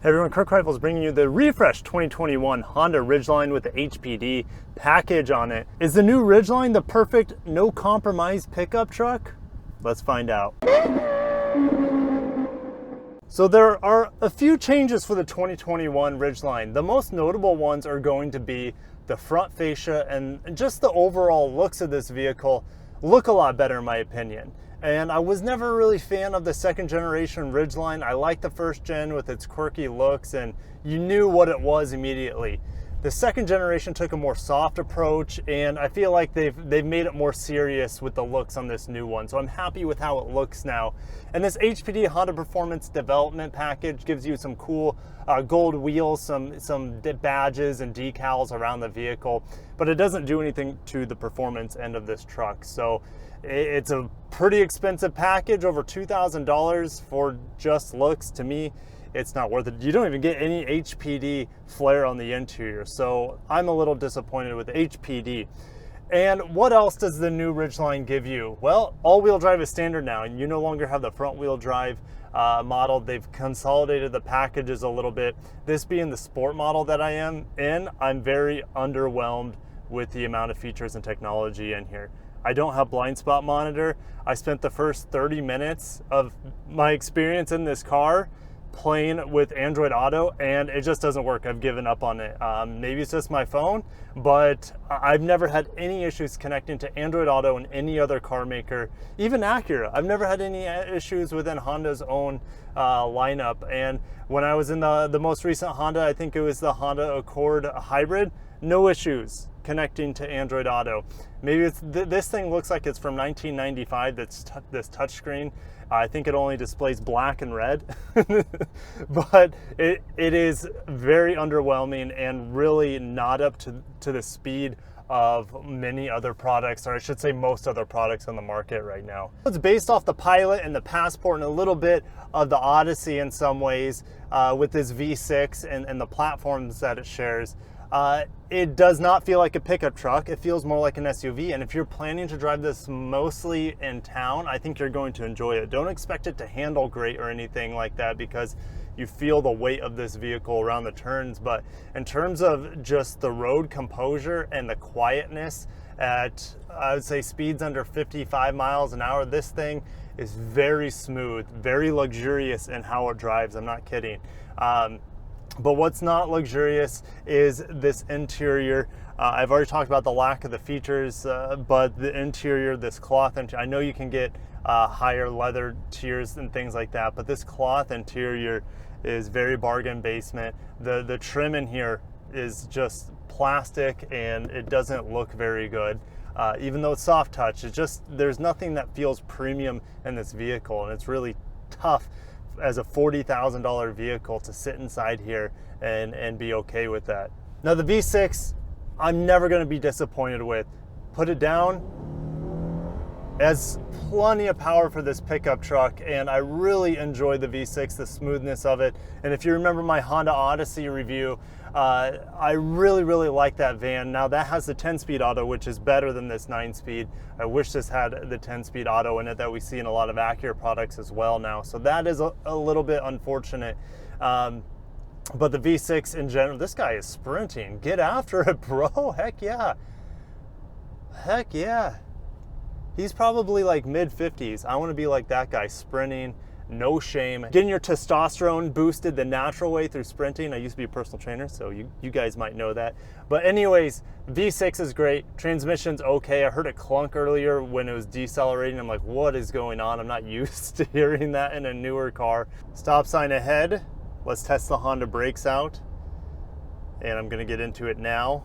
Hey everyone, Kirk Rifles bringing you the refreshed 2021 Honda Ridgeline with the HPD package on it. Is the new Ridgeline the perfect no compromise pickup truck? Let's find out. So there are a few changes for the 2021 Ridgeline. The most notable ones are going to be the front fascia, and just the overall looks of this vehicle look a lot better in my opinion. And I was never really a fan of the second generation Ridgeline. I liked the first gen with its quirky looks, and you knew what it was immediately. The second generation took a more soft approach, and I feel like they've made it more serious with the looks on this new one. So I'm happy with how it looks now. And this HPD Honda Performance Development Package gives you some cool gold wheels, some badges and decals around the vehicle, but it doesn't do anything to the performance end of this truck. So it's a pretty expensive package, over $2,000 for just looks. To me, it's not worth it. You don't even get any HPD flair on the interior, so I'm a little disappointed with the HPD. And what else does the new Ridgeline give you? Well, all-wheel drive is standard now, and you no longer have the front-wheel drive model. They've consolidated the packages a little bit. This being the sport model that I am in, I'm very underwhelmed with the amount of features and technology in here. I don't have blind spot monitor. I spent the first 30 minutes of my experience in this car playing with Android Auto, and it just doesn't work. I've given up on it. Maybe it's just my phone, but I've never had any issues connecting to Android Auto in any other car maker, even Acura. I've never had any issues within Honda's own lineup. And when I was in the most recent Honda, I think it was the Honda Accord Hybrid, no issues connecting to Android Auto. Maybe it's this thing looks like it's from 1995. That's this touchscreen. I think it only displays black and red, but it is very underwhelming and really not up to the speed of many other products, or I should say most other products on the market right now. It's based off the Pilot and the Passport and a little bit of the Odyssey in some ways with this V6 and the platforms that it shares. It does not feel like a pickup truck. It feels more like an SUV, and if you're planning to drive this mostly in town, I think you're going to enjoy it. Don't expect it to handle great or anything like that, because you feel the weight of this vehicle around the turns, but in terms of just the road composure and the quietness at, I would say, speeds under 55 miles an hour, this thing is very smooth, very luxurious in how it drives. I'm not kidding. But what's not luxurious is this interior. I've already talked about the lack of the features, but the interior, this cloth, I know you can get higher leather tiers and things like that, but this cloth interior is very bargain basement. The trim in here is just plastic, and it doesn't look very good. Even though it's soft touch, there's nothing that feels premium in this vehicle, and it's really tough as a $40,000 vehicle to sit inside here and be okay with that. Now the V6, I'm never going to be disappointed with. Put it down. It has plenty of power for this pickup truck, and I really enjoy the V6, the smoothness of it. And if you remember my Honda Odyssey review, I really like that van. Now that has the 10-speed auto, which is better than this 9-speed. I wish this had the 10-speed auto in it that we see in a lot of Acura products as well now. So that is a little bit unfortunate. But the V6 in general, this guy is sprinting. Get after it, bro. Heck yeah. Heck yeah. He's probably like mid-50s. I want to be like that guy, sprinting. No shame. Getting your testosterone boosted the natural way through sprinting. I used to be a personal trainer, so you guys might know that. But anyways, V6 is great. Transmission's okay. I heard it clunk earlier when it was decelerating. I'm like, what is going on? I'm not used to hearing that in a newer car. Stop sign ahead. Let's test the Honda brakes out. And I'm gonna get into it now.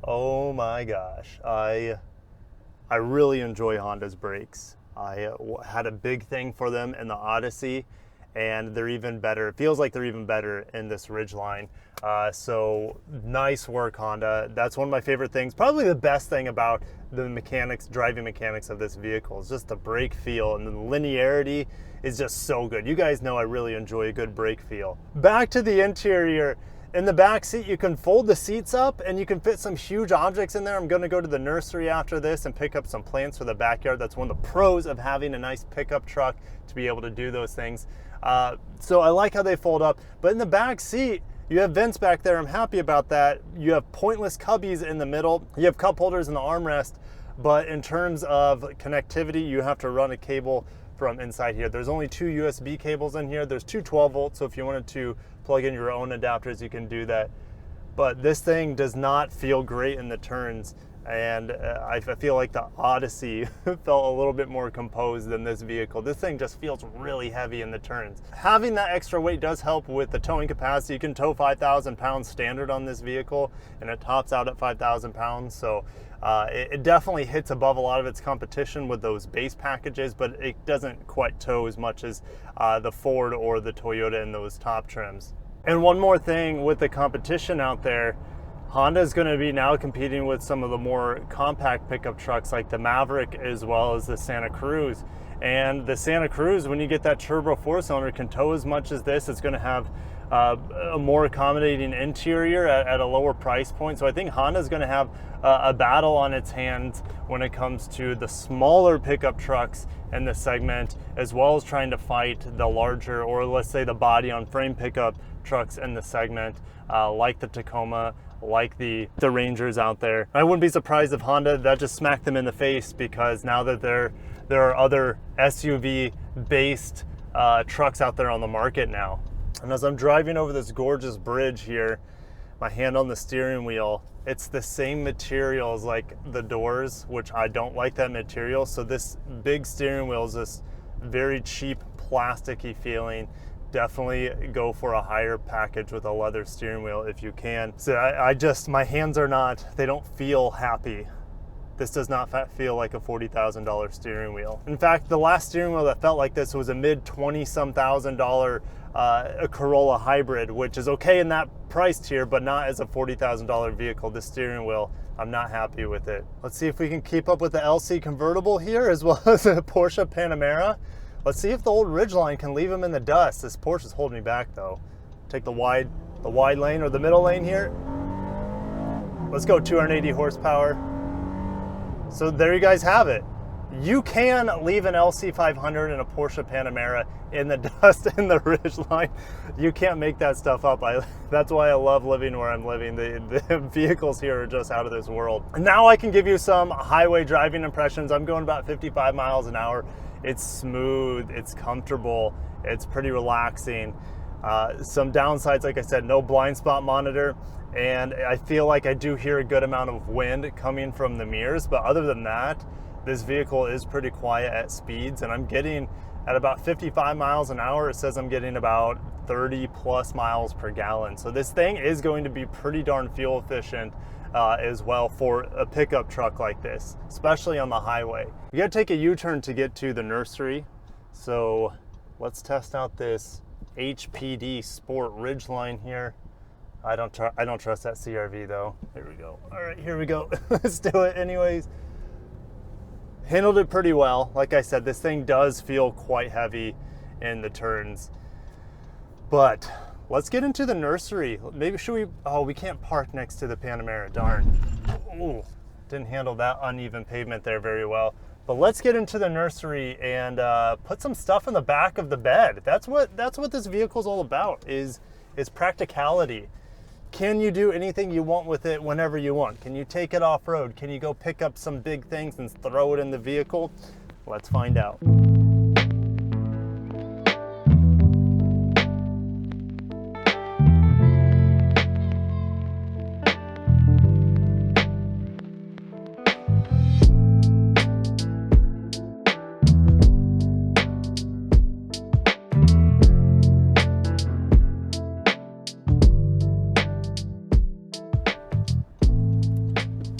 Oh my gosh. I really enjoy Honda's brakes. I had a big thing for them in the Odyssey, and they're even better. It feels like they're even better in this Ridgeline. So nice work, Honda. That's one of my favorite things. Probably the best thing about the driving mechanics of this vehicle is just the brake feel, and the linearity is just so good. You guys know I really enjoy a good brake feel. Back to the interior. In the back seat, you can fold the seats up and you can fit some huge objects in there. I'm gonna go to the nursery after this and pick up some plants for the backyard. That's one of the pros of having a nice pickup truck, to be able to do those things. So I like how they fold up. But in the back seat, you have vents back there. I'm happy about that. You have pointless cubbies in the middle. You have cup holders in the armrest. But in terms of connectivity, you have to run a cable from inside here. There's only 2 USB cables in here. There's 2 12 volts, so if you wanted to plug in your own adapters, you can do that. But this thing does not feel great in the turns, and I feel like the Odyssey felt a little bit more composed than this vehicle. This thing just feels really heavy in the turns. Having that extra weight does help with the towing capacity. You can tow 5,000 pounds standard on this vehicle, and it tops out at 5,000 pounds, so it definitely hits above a lot of its competition with those base packages, but it doesn't quite tow as much as the Ford or the Toyota in those top trims. And one more thing with the competition out there, Honda is going to be now competing with some of the more compact pickup trucks like the Maverick as well as the Santa Cruz. And the Santa Cruz, when you get that turbo 4-cylinder, can tow as much as this. It's going to have a more accommodating interior at a lower price point. So I think Honda's going to have a battle on its hands when it comes to the smaller pickup trucks in the segment, as well as trying to fight the larger, or let's say the body on frame pickup trucks in the segment, like the Tacoma, like the Rangers out there. I wouldn't be surprised if Honda, that just smacked them in the face, because now that there are other SUV based trucks out there on the market now. And as I'm driving over this gorgeous bridge here, my hand on the steering wheel, it's the same material as like the doors, which I don't like that material. So this big steering wheel is this very cheap plasticky feeling. Definitely go for a higher package with a leather steering wheel if you can. So I just, my hands are not, they don't feel happy. This does not feel like a $40,000 steering wheel. In fact, the last steering wheel that felt like this was a mid $20-some thousand a Corolla hybrid, which is okay in that price tier, but not as a $40,000 vehicle. This steering wheel, I'm not happy with it. Let's see if we can keep up with the LC convertible here, as well as the Porsche Panamera. Let's see if the old Ridgeline can leave him in the dust. This Porsche is holding me back though. Take the wide lane or the middle lane here. Let's go 280 horsepower. So there you guys have it. You can leave an LC500 and a Porsche Panamera in the dust in the Ridgeline. You can't make that stuff up. That's why I love living where I'm living. The vehicles here are just out of this world. Now I can give you some highway driving impressions. I'm going about 55 miles an hour. It's smooth, it's comfortable, it's pretty relaxing. Some downsides, like I said, no blind spot monitor, and I feel like I do hear a good amount of wind coming from the mirrors, but other than that, this vehicle is pretty quiet at speeds, and I'm getting at about 55 miles an hour. It says I'm getting about 30 plus miles per gallon. So this thing is going to be pretty darn fuel efficient as well for a pickup truck like this, especially on the highway. You gotta take a U-turn to get to the nursery. So let's test out this HPD Sport Ridgeline here. I don't trust that CRV though. Here we go. All right, here we go. Let's do it anyways. Handled it pretty well. Like I said, this thing does feel quite heavy in the turns. But let's get into the nursery. Maybe should we, oh, we can't park next to the Panamera, darn. Ooh, didn't handle that uneven pavement there very well. But let's get into the nursery and put some stuff in the back of the bed. That's what this vehicle's all about, is practicality. Can you do anything you want with it whenever you want? Can you take it off-road? Can you go pick up some big things and throw it in the vehicle? Let's find out.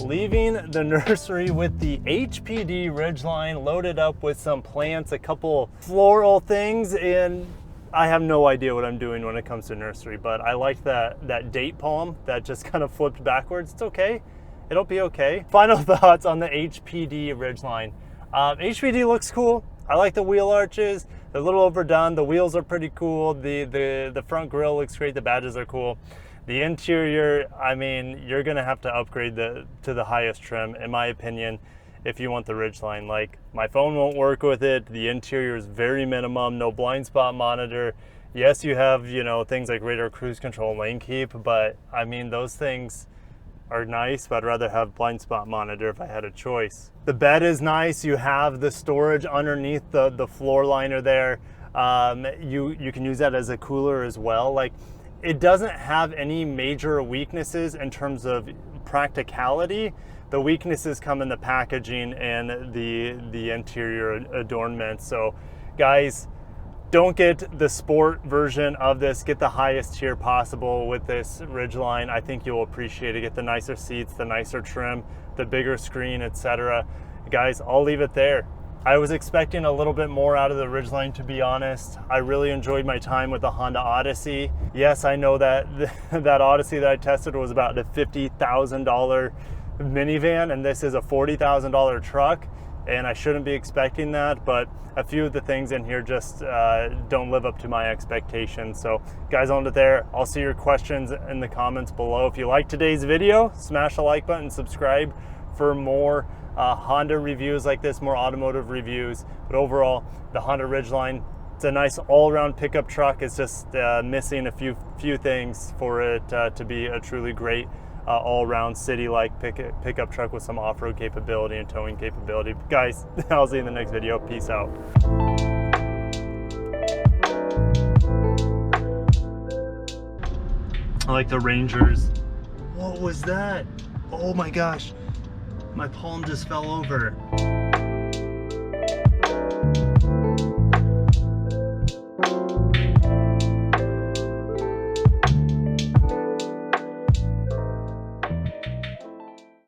Leaving the nursery with the HPD Ridgeline loaded up with some plants, a couple floral things, and I have no idea what I'm doing when it comes to nursery, but I like that date palm that just kind of flipped backwards. It's okay. It'll be okay. Final thoughts on the HPD Ridgeline. HPD looks cool. I like the wheel arches. They're a little overdone. The wheels are pretty cool. The front grille looks great. The badges are cool. The interior, I mean, you're gonna have to upgrade to the highest trim, in my opinion, if you want the Ridgeline. Like, my phone won't work with it. The interior is very minimum, no blind spot monitor. Yes, you have, you know, things like radar cruise control, lane keep, but I mean, those things are nice, but I'd rather have blind spot monitor if I had a choice. The bed is nice. You have the storage underneath the floor liner there. You can use that as a cooler as well. Like, it doesn't have any major weaknesses in terms of practicality. The weaknesses come in the packaging and the interior adornment. So guys, don't get the sport version of this. Get the highest tier possible with this Ridgeline. I think you'll appreciate it. Get the nicer seats, the nicer trim, the bigger screen, etc. Guys, I'll leave it there. I was expecting a little bit more out of the Ridgeline, to be honest. I really enjoyed my time with the Honda Odyssey. Yes, I know that that Odyssey that I tested was about a $50,000 minivan, and this is a $40,000 truck, and I shouldn't be expecting that, but a few of the things in here just don't live up to my expectations. So guys, on to there. I'll see your questions in the comments below. If you like today's video, smash the like button, subscribe for more Honda reviews like this, more automotive reviews. But overall, the Honda Ridgeline, it's a nice all-around pickup truck. It's just missing a few things for it to be a truly great all-around city-like pickup truck with some off-road capability and towing capability. Guys, I'll see you in the next video. Peace out. I like the Rangers. What was that? Oh my gosh. My palm just fell over.